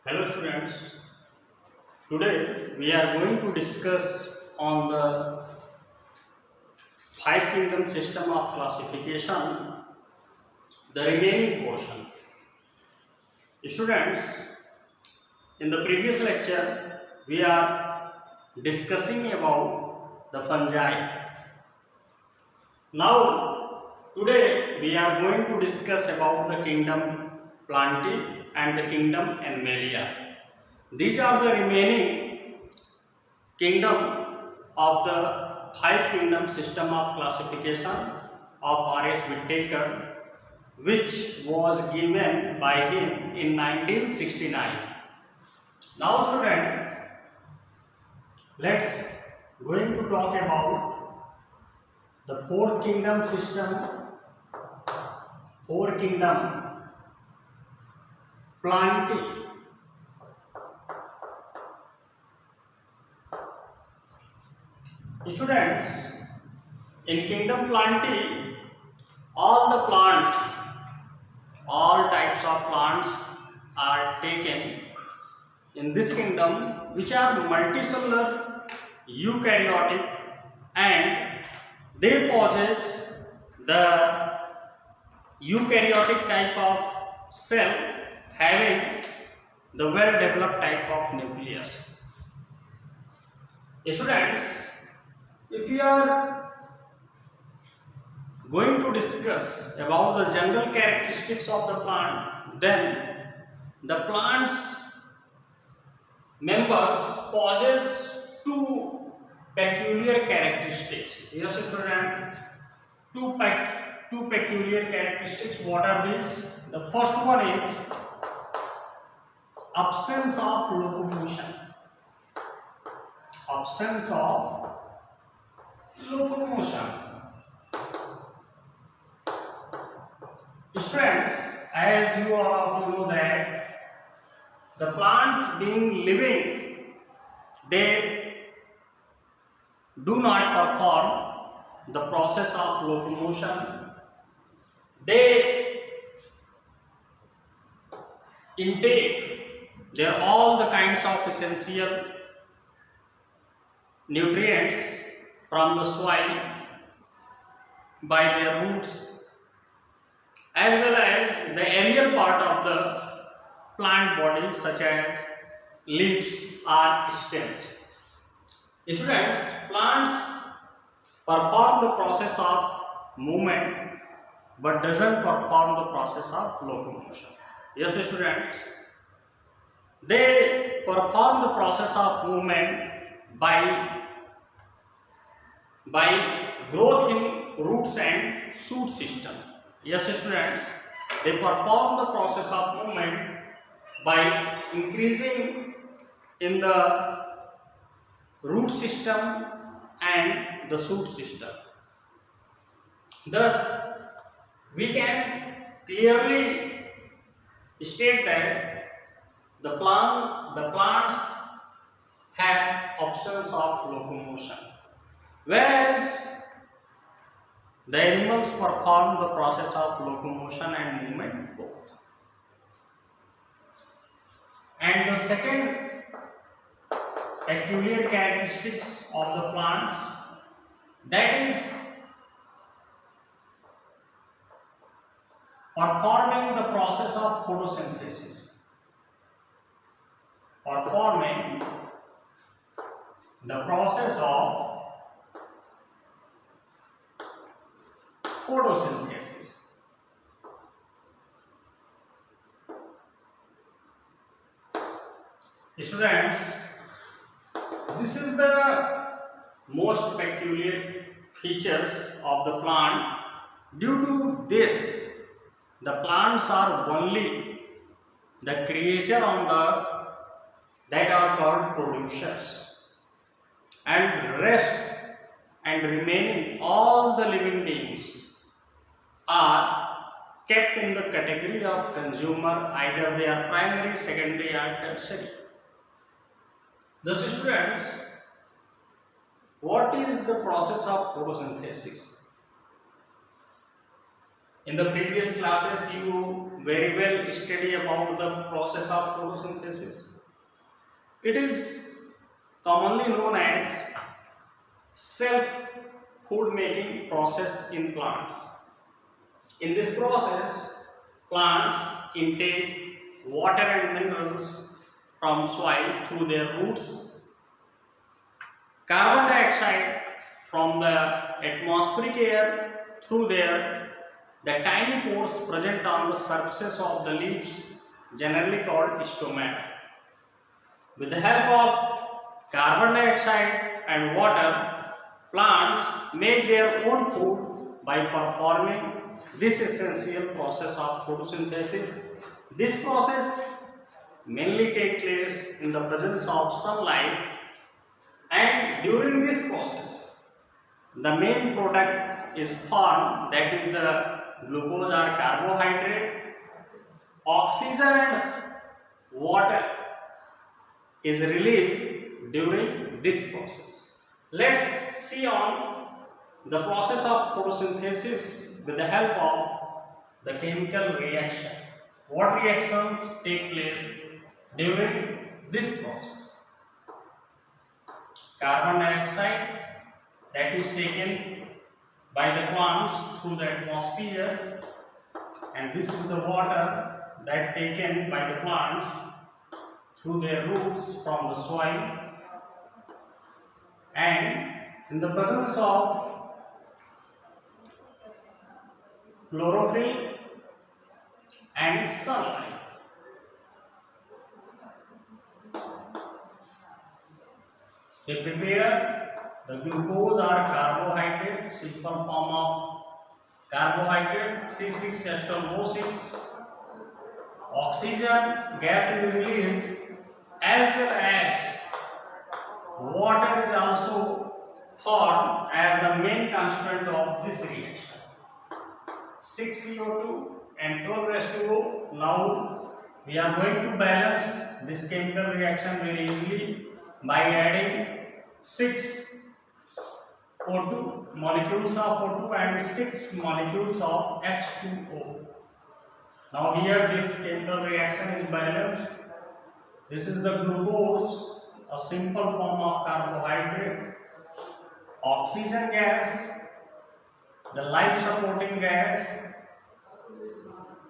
Hello students, today we are going to discuss on the five kingdom system of classification, the remaining portion. Students, in the previous lecture we are discussing about the fungi. Now today we are going to discuss about the kingdom Plantae and the kingdom Animalia. These are the remaining kingdom of the five kingdom system of classification of R.S. Whittaker, which was given by him in 1969. Now student, let's going to talk about the four kingdom system, four kingdom Plantae. Students, in kingdom Plantae, all the plants, all types of plants are taken in this kingdom, which are multicellular, eukaryotic, and they possess the eukaryotic type of cell having the well developed type of nucleus. Students, if you are going to discuss about the general characteristics of the plant, then the plant's members possess two peculiar characteristics. Yes, student, two peculiar characteristics. What are these? The first one is absence of locomotion. Absence of locomotion. Students, as you all know that the plants being living, they do not perform the process of locomotion. They intake their all the kinds of essential nutrients from the soil by their roots, as well as the aerial part of the plant body such as leaves or stems. Students, plants perform the process of movement but doesn't perform the process of locomotion. Yes, students, they perform the process of movement by growth in roots and shoot system. Yes, students, they perform the process of movement by increasing in the root system and the shoot system. Thus, we can clearly state that the plants have absence of locomotion, whereas the animals perform the process of locomotion and movement both. And the second peculiar characteristics of the plants, that is performing the process of photosynthesis. Performing the process of photosynthesis. Students, this is the most peculiar features of the plant. Due to this, the plants are only the creature on the that are called producers, and rest and remaining all the living beings are kept in the category of consumer, either they are primary, secondary or tertiary. Thus, students, what is the process of photosynthesis? In the previous classes you very well study about the process of photosynthesis. It is commonly known as self food making process in plants. In this process, plants intake water and minerals from soil through their roots, carbon dioxide from the atmospheric air through the tiny pores present on the surfaces of the leaves, generally called stomata. With the help of carbon dioxide and water, plants make their own food by performing this essential process of photosynthesis. This process mainly takes place in the presence of sunlight, and during this process, the main product is formed, that is the glucose or carbohydrate. Oxygen and water is released during this process. Let's see on the process of photosynthesis with the help of the chemical reaction. What reactions take place during this process? Carbon dioxide that is taken by the plants through the atmosphere, and this is the water that taken by the plants through their roots from the soil, and in the presence of chlorophyll and sunlight. They prepare the glucose or carbohydrate, simple form of carbohydrate, C6H12O6. Oxygen gas is released, as well as water is also formed as the main constituent of this reaction. 6CO2 and 12H2O. Now we are going to balance this chemical reaction very easily by adding 6 O2 molecules of O2 and 6 molecules of H2O. Now here this chemical reaction is balanced. This is the glucose, a simple form of carbohydrate. Oxygen gas, the life supporting gas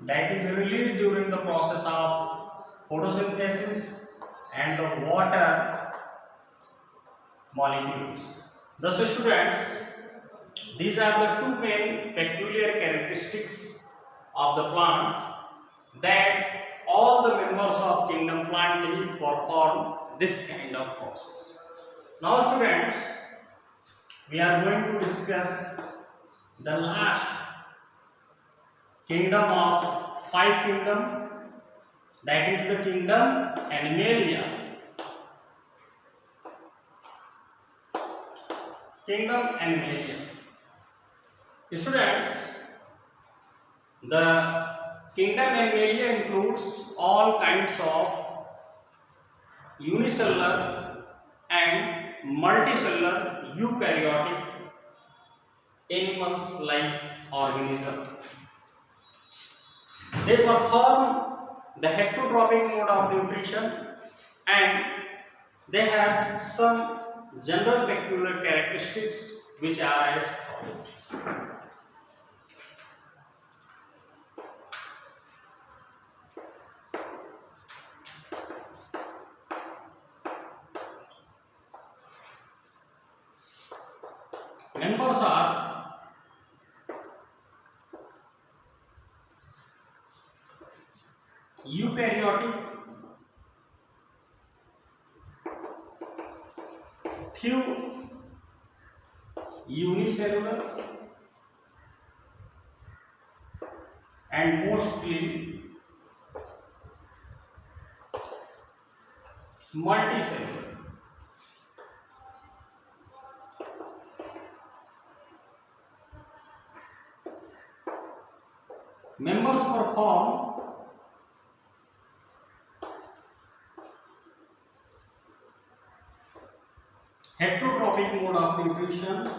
that is released during the process of photosynthesis, and the water molecules. Thus students, these are the two main peculiar characteristics of the plants that all the members of kingdom Plantae perform this kind of process. Now students, we are going to discuss the last kingdom of 5 kingdom, that is the kingdom Animalia. Kingdom Animalia. Students, the kingdom Animalia includes all kinds of unicellular and multicellular eukaryotic animals like organisms. They perform the heterotrophic mode of nutrition, and they have some general peculiar characteristics which are as follows. Members are eukaryotic, few unicellular, and mostly multicellular. Members perform heterotrophic mode of nutrition,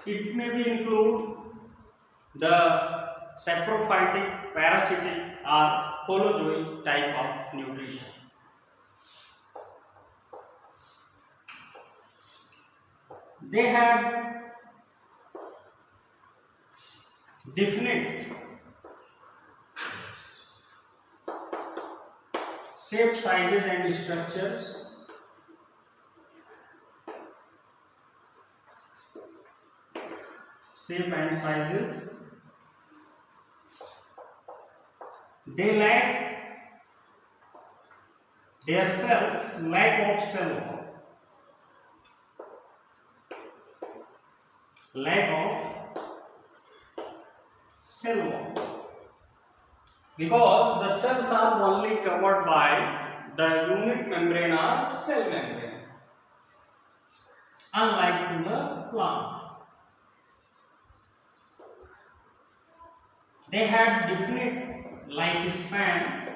it may be include the saprophytic, parasitic or holozoic type of nutrition. They have definite shape, sizes and structures. Shape and sizes. They lack, their cells lack of cell wall. Lack of cell wall. Because the cells are only covered by the unit membrane or cell membrane, unlike to the plant. They have definite lifespan.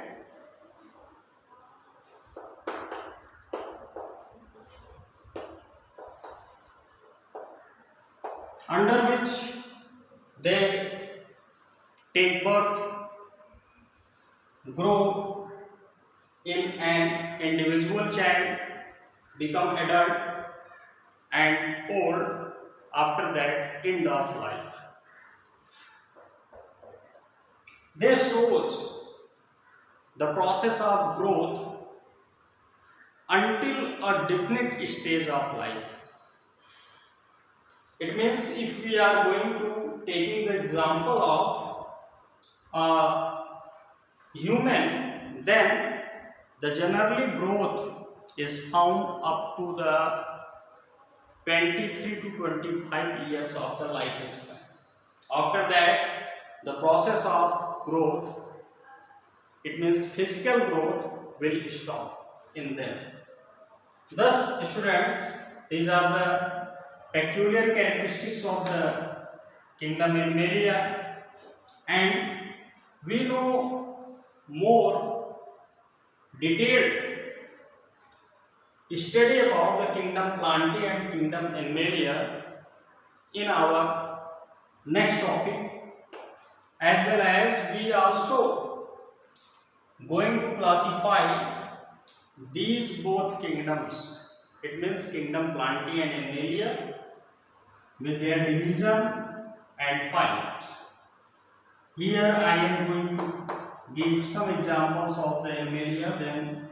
Under which they take birth, grow in an individual child, become adult and old after that end of life. They shows the process of growth until a definite stage of life. It means if we are going to taking the example of human, then the generally growth is found up to the 23 to 25 years of the lifespan. After that, the process of growth, it means physical growth, will stop in them. Thus, students, these are the peculiar characteristics of the kingdom Animalia, and we know more detailed study about the kingdom Plantae and kingdom Animalia in our next topic, as well as we also going to classify these both kingdoms. It means kingdom Plantae and Animalia with their division and phylums. Here I am going to give some examples of the Animalia, then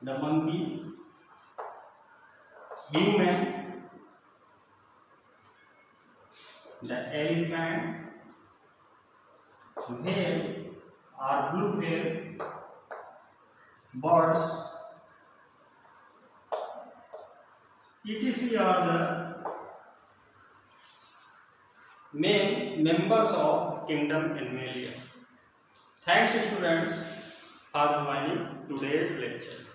the monkey, human, the elephant, whale or blue whale, birds, etc. are the main members of kingdom Animalia. Thanks students for joining today's lecture.